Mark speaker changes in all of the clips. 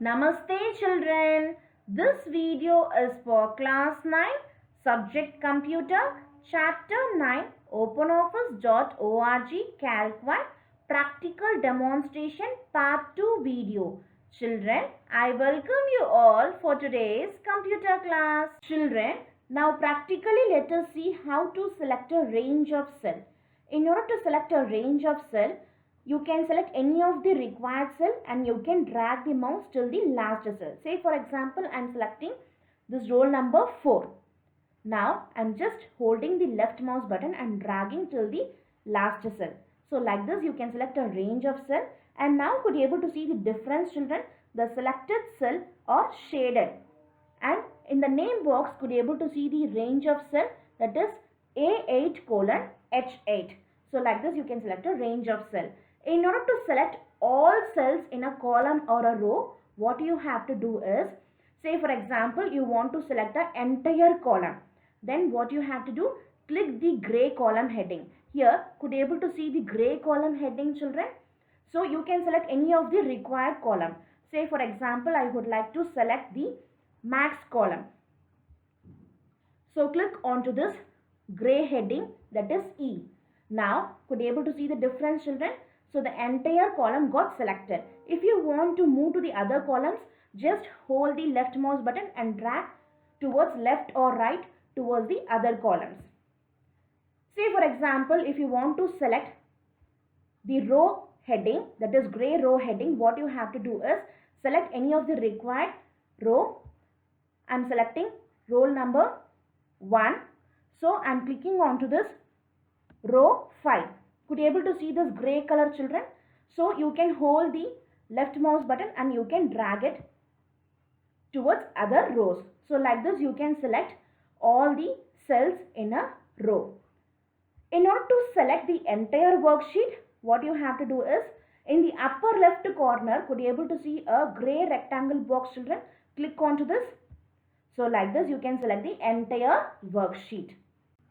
Speaker 1: Namaste children. This video is for class 9 subject computer chapter 9 openoffice.org calc 1 practical demonstration part 2 video. Children, I welcome you all for today's computer class. Children, now practically let us see how to select a range of cell. In order to select a range of cell, you can select any of the required cell and you can drag the mouse till the last cell. Say for example, I am selecting this roll number 4. Now I am just holding the left mouse button and dragging till the last cell. So like this you can select a range of cell, and now could you able to see the difference, children? The selected cell are shaded, and in the name box could you able to see the range of cell, that is A8 colon H8. So like this you can select a range of cell. In order to select all cells in a column or a row, what you have to do is, say for example you want to select the entire column, then what you have to do, click the gray column heading. Here could you able to see the gray column heading, children? So you can select any of the required column. Say for example I would like to select the max column. So click onto this gray heading, that is E. Now could you able to see the difference, children? So the entire column got selected. If you want to move to the other columns, just hold the left mouse button and drag towards left or right towards the other columns. Say for example, if you want to select the row heading, that is gray row heading, what you have to do is select any of the required row. I am selecting roll number 1. So I am clicking onto this row 5. Could you able to see this gray color, children? So you can hold the left mouse button and you can drag it towards other rows. So like this you can select all the cells in a row. In order to select the entire worksheet, what you have to do is, in the upper left corner, could you able to see a gray rectangle box, children? Click onto this. So like this you can select the entire worksheet.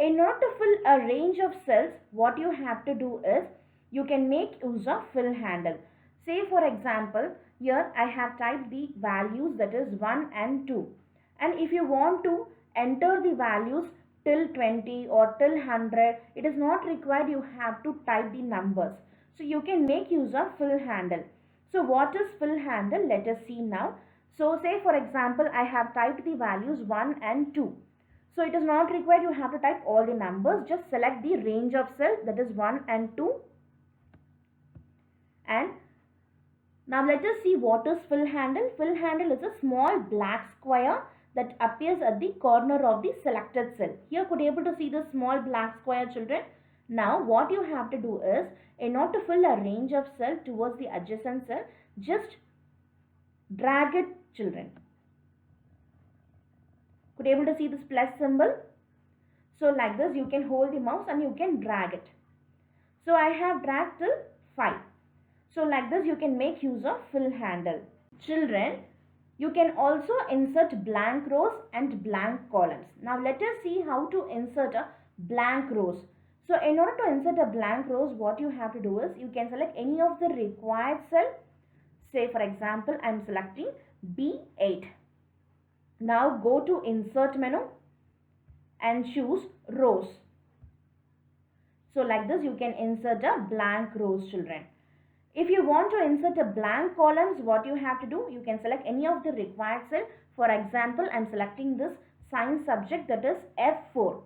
Speaker 1: In order to fill a range of cells, what you have to do is, you can make use of fill handle. Say for example, here I have typed the values, that is 1 and 2. And if you want to enter the values till 20 or till 100, it is not required you have to type the numbers. So you can make use of fill handle. So what is fill handle? Let us see now. So say for example, I have typed the values 1 and 2. So it is not required you have to type all the numbers. Just select the range of cells, that is 1 and 2. And now let us see what is fill handle. Fill handle is a small black square that appears at the corner of the selected cell. Here could you able to see the small black square, children? Now what you have to do is, in order to fill a range of cell towards the adjacent cell, just drag it, children. Could you able to see this plus symbol? So like this you can hold the mouse and you can drag it. So I have dragged till 5. So like this you can make use of fill handle. Children, you can also insert blank rows and blank columns. Now let us see how to insert a blank rows. So in order to insert a blank rows, what you have to do is, you can select any of the required cell. Say for example I am selecting B8. Now go to insert menu and choose rows. So like this you can insert a blank rows, children. If you want to insert a blank columns, what you have to do, you can select any of the required cell. For example, I am selecting this science subject, that is F4.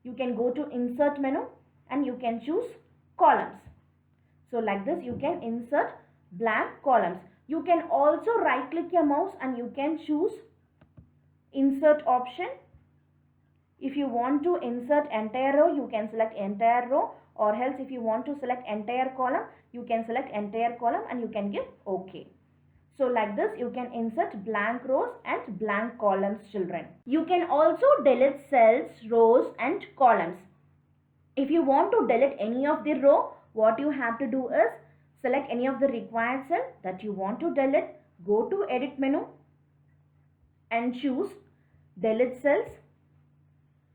Speaker 1: You can go to insert menu and you can choose columns. So like this you can insert blank columns. You can also right click your mouse and you can choose insert option. If you want to insert entire row, you can select entire row, or else if you want to select entire column, you can select entire column and you can give OK. So like this you can insert blank rows and blank columns, children. You can also delete cells, rows and columns. If you want to delete any of the row, what you have to do is, select any of the required cell that you want to delete, go to edit menu and choose delete cells.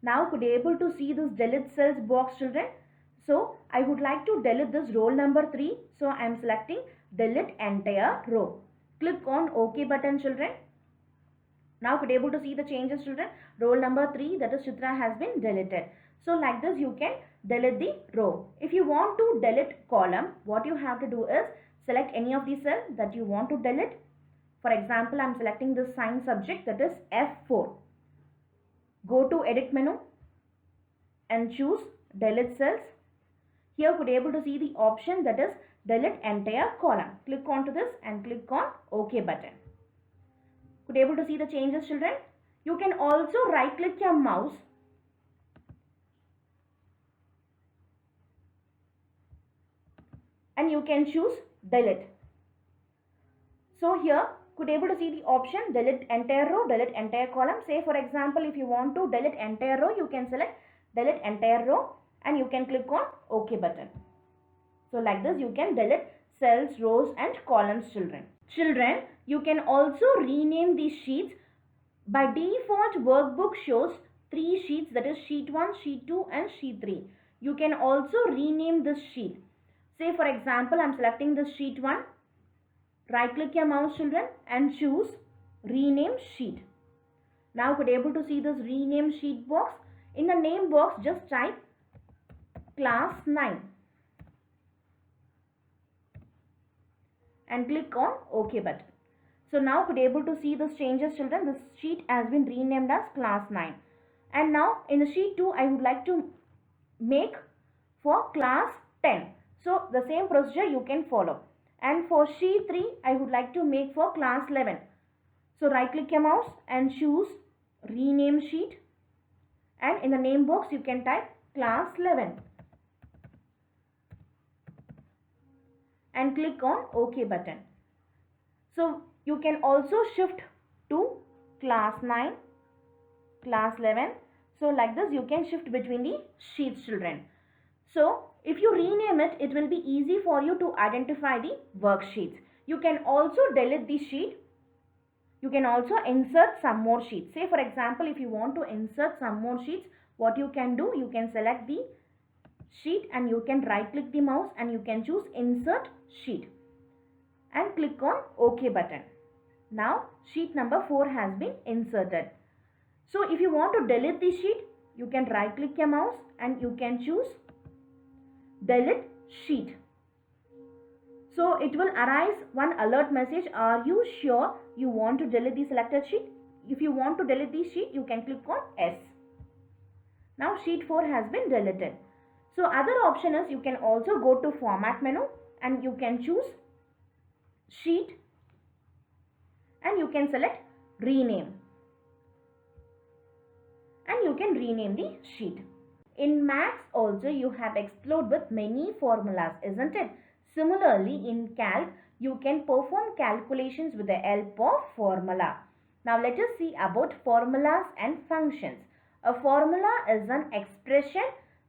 Speaker 1: Now could you able to see this delete cells box, children? So I would like to delete this roll number 3. So I am selecting delete entire row. Click on OK button, children. Now could able to see the changes, children. Roll number 3, that is Chitra, has been deleted. So like this you can delete the row. If you want to delete column, what you have to do is select any of the cell that you want to delete. For example, I am selecting this science subject, that is F4. Go to edit menu and choose delete cells. Here could able to see the option, that is delete entire column. Click onto this and click on OK button. Could able to see the changes, children. You can also right click your mouse and you can choose delete. So here could able to see the option delete entire row, delete entire column. Say for example, if you want to delete entire row, you can select delete entire row and you can click on OK button. So like this you can delete cells, rows and columns, children. Children, you can also rename these sheets. By default, workbook shows 3 sheets, that is sheet 1, sheet 2 and sheet 3. You can also rename this sheet. Say for example, I am selecting this sheet 1. Right click your mouse, children, and choose rename sheet. Now could able to see this rename sheet box. In the name box, just type class 9 and click on OK button. So now could able to see this changes, children. This sheet has been renamed as class 9. And now in the sheet 2, I would like to make for class 10. So the same procedure you can follow. And for sheet 3, I would like to make for class 11. So right click your mouse and choose rename sheet. And in the name box, you can type class 11. And click on OK button. So you can also shift to class 9, class 11. So like this you can shift between the sheets, children. So if you rename it, it will be easy for you to identify the worksheets. You can also delete the sheet. You can also insert some more sheets. Say for example, if you want to insert some more sheets, what you can do, you can select the sheet and you can right click the mouse and you can choose insert sheet and click on OK button. Now sheet number 4 has been inserted. So if you want to delete the sheet, you can right click your mouse and you can choose delete sheet. So it will arise one alert message. Are you sure you want to delete the selected sheet? If you want to delete the sheet, you can click on S. Now sheet 4 has been deleted. So other option is you can also go to format menu and you can choose sheet and you can select rename and you can rename the sheet. In Maths also you have explored with many formulas, isn't it? Similarly in Calc you can perform calculations with the help of formula. Now let us see about formulas and functions. A formula is an expression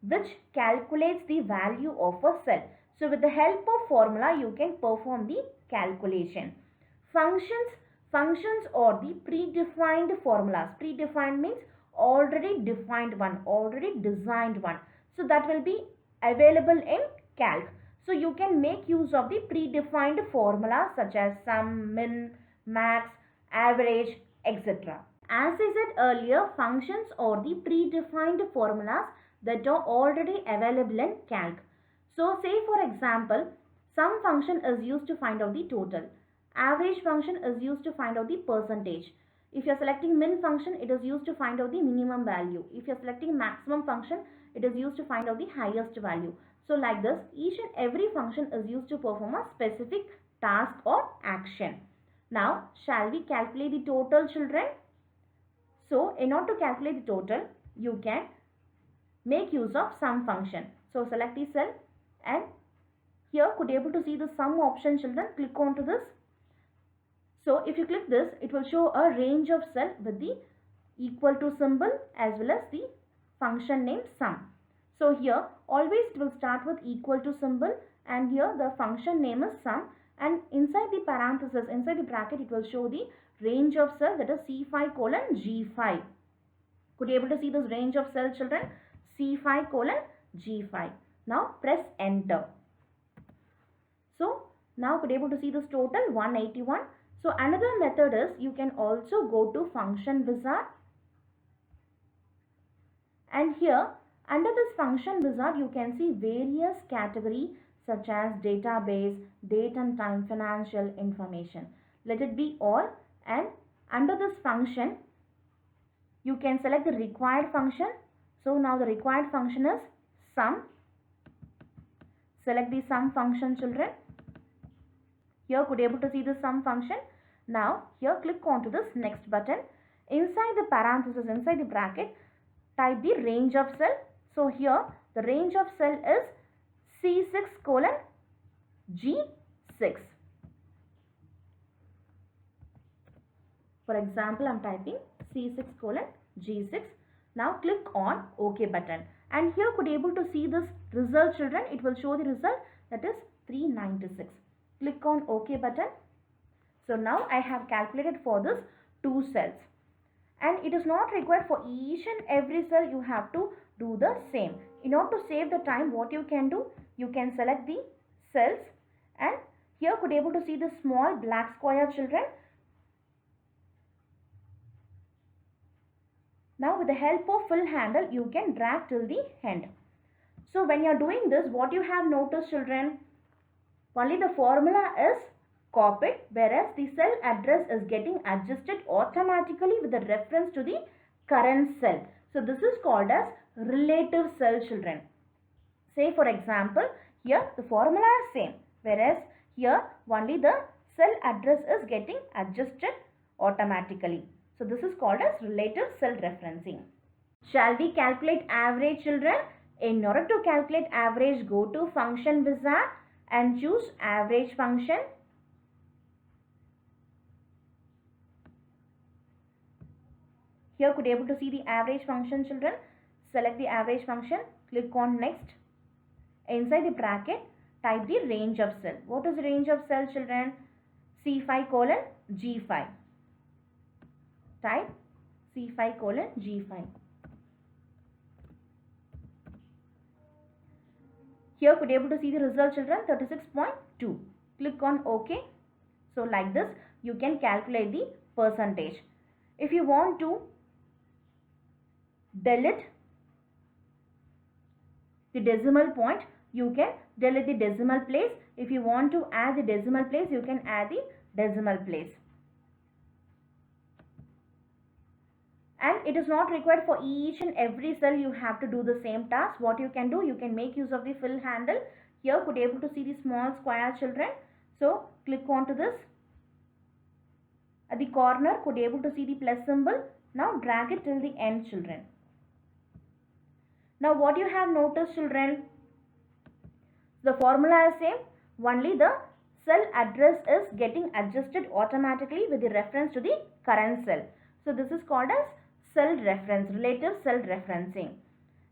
Speaker 1: which calculates the value of a cell. So with the help of formula you can perform the calculation. Functions are the predefined formulas. Predefined means already defined one, already designed one. So that will be available in Calc. So you can make use of the predefined formulas such as sum, min, max, average, etc. As I said earlier, functions are the predefined formulas that are already available in Calc. So say for example, sum function is used to find out the total. Average function is used to find out the percentage. If you are selecting min function, it is used to find out the minimum value. If you are selecting maximum function, it is used to find out the highest value. So like this, each and every function is used to perform a specific task or action. Now, shall we calculate the total, children? So, in order to calculate the total, you can make use of sum function. So, select the cell and here could able to see the sum option, children. Click on to this. So, if you click this, it will show a range of cell with the equal to symbol as well as the function name sum. So, here always it will start with equal to symbol and here the function name is sum, and inside the parenthesis, inside the bracket, it will show the range of cell, that is C5 colon G5. Could you able to see this range of cell, children? C5 colon G5. Now press enter. So now could you able to see this total 181. So another method is you can also go to function wizard, and here under this function wizard you can see various categories such as database, date and time, financial information. Let it be all, and under this function you can select the required function. So now the required function is sum. Select the sum function, children. Here could able to see the sum function. Now here click on to this next button. Inside the parenthesis, inside the bracket, type the range of cell. So here the range of cell is C6 colon G6. For example, I am typing C6 colon G6. Now click on OK button, and here could able to see this result, children. It will show the result, that is 396. Click on OK button. So now I have calculated for this 2 cells, and it is not required for each and every cell you have to do the same. In order to save the time, what you can do, you can select the cells, and here could able to see the small black square, children. Now with the help of fill handle you can drag till the end. So when you are doing this, what you have noticed, children, only the formula is copied, whereas the cell address is getting adjusted automatically with the reference to the current cell. So this is called as relative cell, children. Say for example, here the formula is same, whereas here only the cell address is getting adjusted automatically. So this is called as relative cell referencing. Shall we calculate average, children? In order to calculate average, go to function wizard and choose average function. Here could able to see the average function, children. Select the average function, click on next. Inside the bracket, type the range of cell. What is the range of cell, children? C5 colon G5. Type C5 colon G5. Here could able to see the result, children, 36.2. Click on OK. So like this you can calculate the percentage. If you want to delete the decimal point, you can delete the decimal place. If you want to add the decimal place, you can add the decimal place. And it is not required for each and every cell you have to do the same task. What you can do, you can make use of the fill handle. Here could able to see the small square, children. So click on to this. At the corner could able to see the plus symbol. Now drag it till the end, children. Now what you have noticed, children, the formula is same, only the cell address is getting adjusted automatically with the reference to the current cell. So this is called as cell reference, relative cell referencing.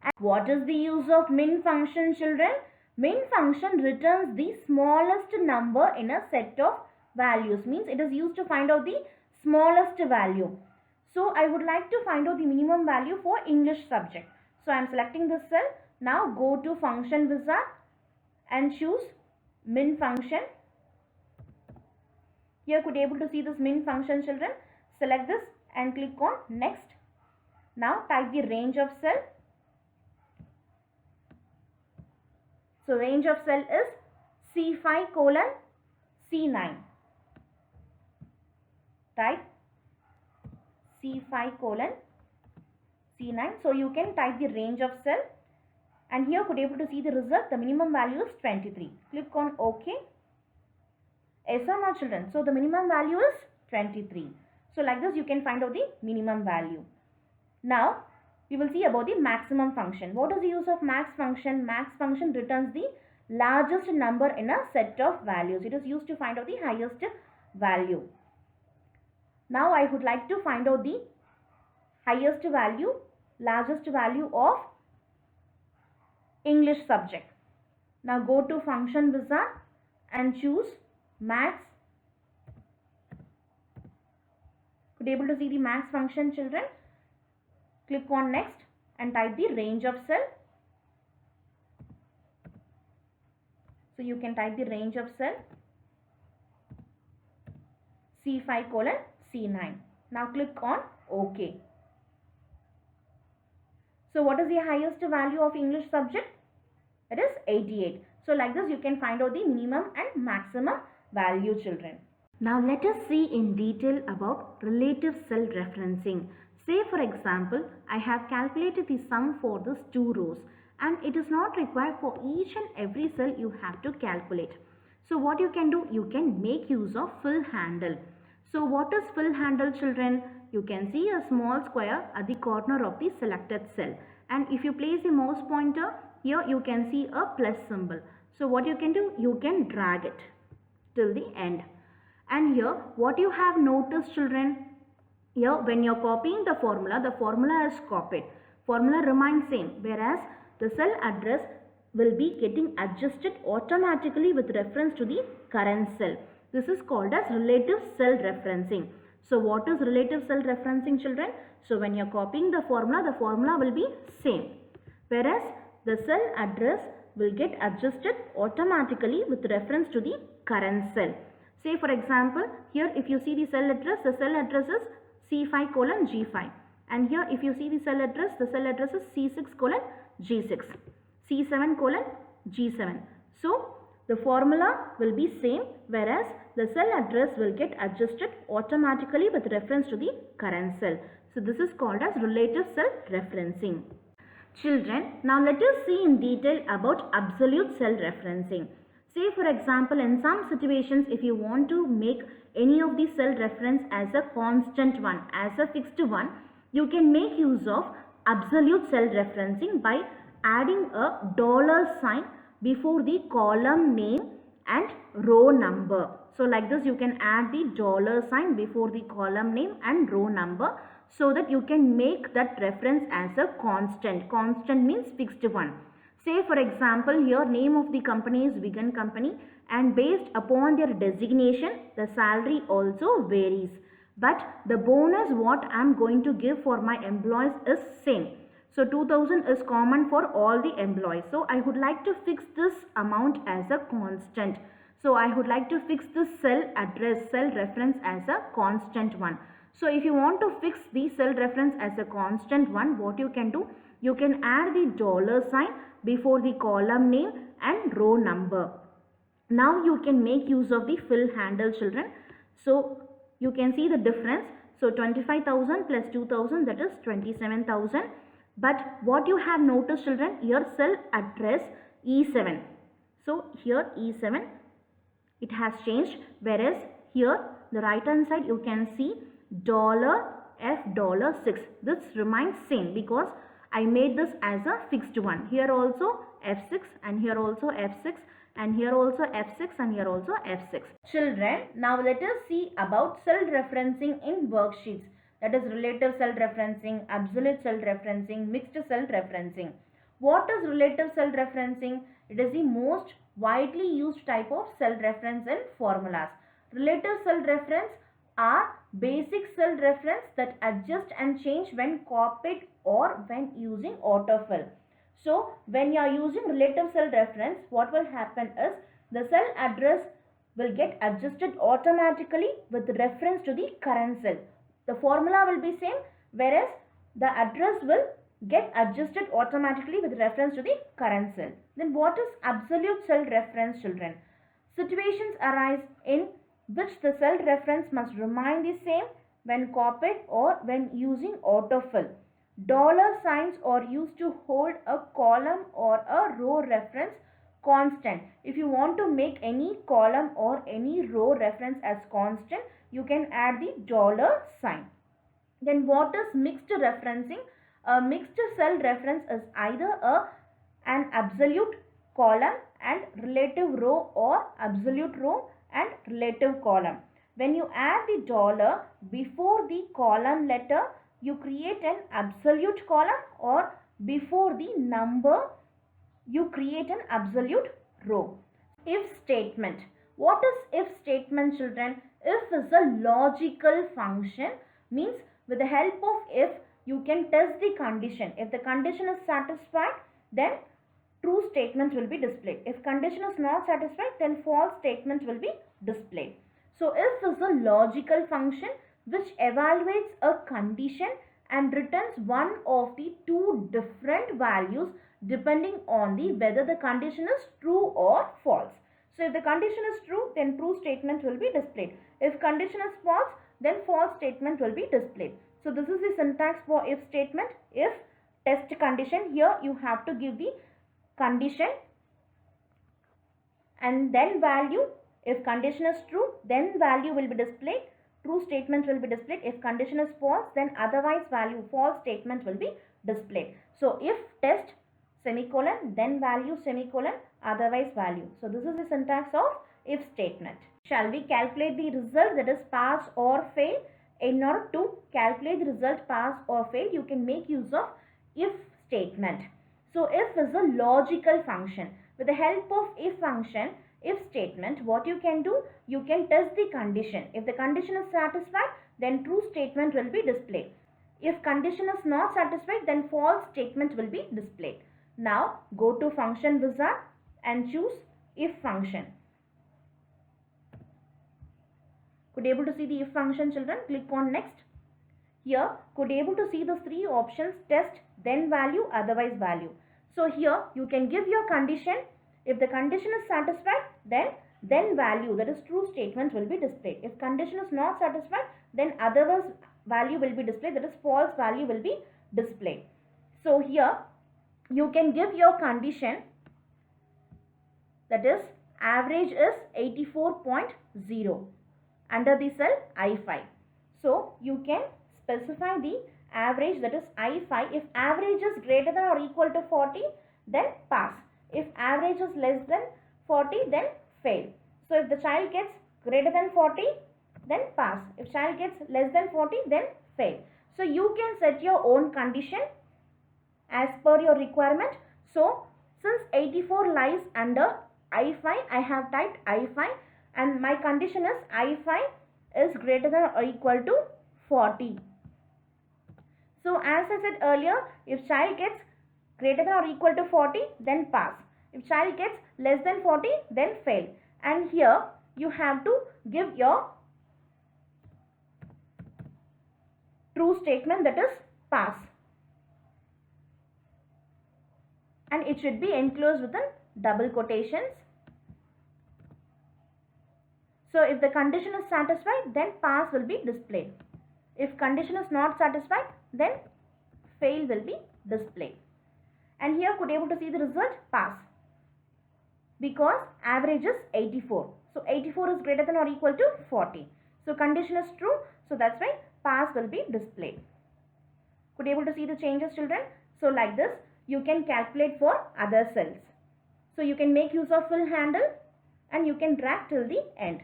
Speaker 1: And what is the use of min function, children? Min function returns the smallest number in a set of values. Means it is used to find out the smallest value. So I would like to find out the minimum value for English subject. So I am selecting this cell. Now go to function wizard and choose min function. Here could able to see this min function, children. Select this and click on next. Now type the range of cell. So range of cell is C5 colon C9. Type C5 colon C9. So you can type the range of cell, and here could able to see the result. The minimum value is 23. Click on OK. Yes or no, children? So the minimum value is 23. So like this you can find out the minimum value. Now we will see about the maximum function. What is the use of max function? Max function returns the largest number in a set of values. It is used to find out the highest value. Now I would like to find out the highest value, largest value of English subject. Now go to function wizard and choose max. Could able to see the max function, children. Click on next and type the range of cell. So you can type the range of cell C5 colon C9. Now click on OK. So what is the highest value of English subject? It is 88. So like this you can find out the minimum and maximum value, children. Now let us see in detail about relative cell referencing. Say for example, I have calculated the sum for these two rows and it is not required for each and every cell you have to calculate. So what you can do, you can make use of fill handle. So what is fill handle, children? You can see a small square at the corner of the selected cell, and if you place the mouse pointer here, you can see a plus symbol. So what you can do, you can drag it till the end. And here what you have noticed, children, here when you are copying the formula is copied. Formula remains same, whereas the cell address will be getting adjusted automatically with reference to the current cell. This is called as relative cell referencing. So what is relative cell referencing, children? So when you are copying the formula will be same, whereas the cell address will get adjusted automatically with reference to the current cell. Say for example, here if you see the cell address is C5 colon G5, and here if you see the cell address is C6 colon G6, C7 colon G7. So the formula will be same, whereas the cell address will get adjusted automatically with reference to the current cell. So this is called as relative cell referencing. Children, now let us see in detail about absolute cell referencing. Say for example, in some situations if you want to make any of the cell reference as a constant one, as a fixed one, you can make use of absolute cell referencing by adding a dollar sign before the column name and row number. So like this you can add the dollar sign before the column name and row number, so that you can make that reference as a constant. Constant means fixed one. Say for example, here name of the company is Vigan Company, and based upon their designation the salary also varies, but the bonus what I am going to give for my employees is same. So 2000 is common for all the employees. So I would like to fix this amount as a constant. So I would like to fix this cell address, cell reference as a constant one. So if you want to fix the cell reference as a constant one, what you can do? You can add the dollar sign before the column name and row number. Now you can make use of the fill handle, children. So you can see the difference. So 25,000 plus 2,000, that is 27,000. But what you have noticed, children, your cell address E7. So here E7, it has changed, whereas here the right hand side you can see $F$6. This remains same because I made this as a fixed one. Here also F6, and here also F6, and here also F6, and here also F6. Children, now let us see about cell referencing in worksheets. That is relative cell referencing, absolute cell referencing, mixed cell referencing. What is relative cell referencing? It is the most widely used type of cell reference in formulas. Relative cell reference are basic cell reference that adjust and change when copied or when using autofill. So when you are using relative cell reference, what will happen is the cell address will get adjusted automatically with reference to the current cell. The formula will be same, whereas the address will get adjusted automatically with reference to the current cell. Then what is absolute cell reference, children? Situations arise in which the cell reference must remain the same when copied or when using autofill. Dollar signs are used to hold a column or a row reference constant. If you want to make any column or any row reference as constant, you can add the dollar sign. Then what is mixed referencing? A mixed cell reference is either an absolute column and relative row, or absolute row and relative column. When you add the dollar before the column letter, you create an absolute column, or before the number you create an absolute row. If statement. What is if statement, children? If is a logical function, means with the help of if you can test the condition. If the condition is satisfied, then true statements will be displayed. If condition is not satisfied, then false statements will be displayed. So if is a logical function which evaluates a condition and returns one of the two different values depending on the whether the condition is true or false. So if the condition is true, then true statement will be displayed. If condition is false, then false statement will be displayed. So this is the syntax for if statement. If test condition, here you have to give the condition and then value. If condition is true, then value will be displayed. True statement will be displayed. If condition is false, then otherwise value, false statement will be displayed. So if test semicolon, then value semicolon, otherwise value. So this is the syntax of if statement. Shall we calculate the result, that is pass or fail? In order to calculate the result pass or fail, you can make use of if statement. So if is a logical function. With the help of if function, if statement, what you can do, you can test the condition. If the condition is satisfied, then true statement will be displayed. If condition is not satisfied, then false statement will be displayed. Now go to function wizard and choose if function. Could you able to see the if function, children? Click on next. Here could you able to see the three options, test, then value, otherwise value. So here you can give your condition. If the condition is satisfied, then value, that is true statement will be displayed. If condition is not satisfied, then otherwise value will be displayed, that is false value will be displayed. So here you can give your condition, that is average is 84.0 under the cell I5. So you can specify the average, that is I5. If average is greater than or equal to 40, then pass. If average is less than 40, then fail. So if the child gets greater than 40, then pass. If child gets less than 40, then fail. So you can set your own condition as per your requirement. So since 84 lies under I5, I have typed I5 and my condition is I5 is greater than or equal to 40. So as I said earlier, if child gets greater than or equal to 40, then pass. If child gets less than 40, then fail. And here you have to give your true statement, that is pass. And it should be enclosed within double quotations. So if the condition is satisfied, then pass will be displayed. If condition is not satisfied, then fail will be displayed. And here could you able to see the result pass, because average is 84. So 84 is greater than or equal to 40. So condition is true. So that's why pass will be displayed. Could you able to see the changes, children? So like this, you can calculate for other cells. So you can make use of fill handle and you can drag till the end.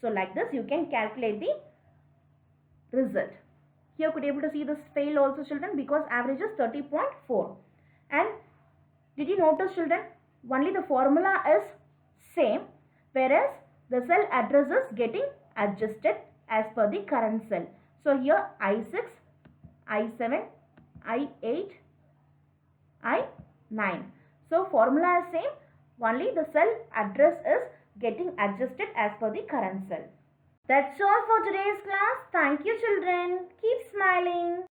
Speaker 1: So like this, you can calculate the result. Here could you able to see this fail also, children, because average is 30.4. And did you notice, children, only the formula is same, whereas the cell address is getting adjusted as per the current cell. So here I6, I7, I8, I9. So formula is same, only the cell address is getting adjusted as per the current cell. That's all for today's class. Thank you, children. Keep smiling.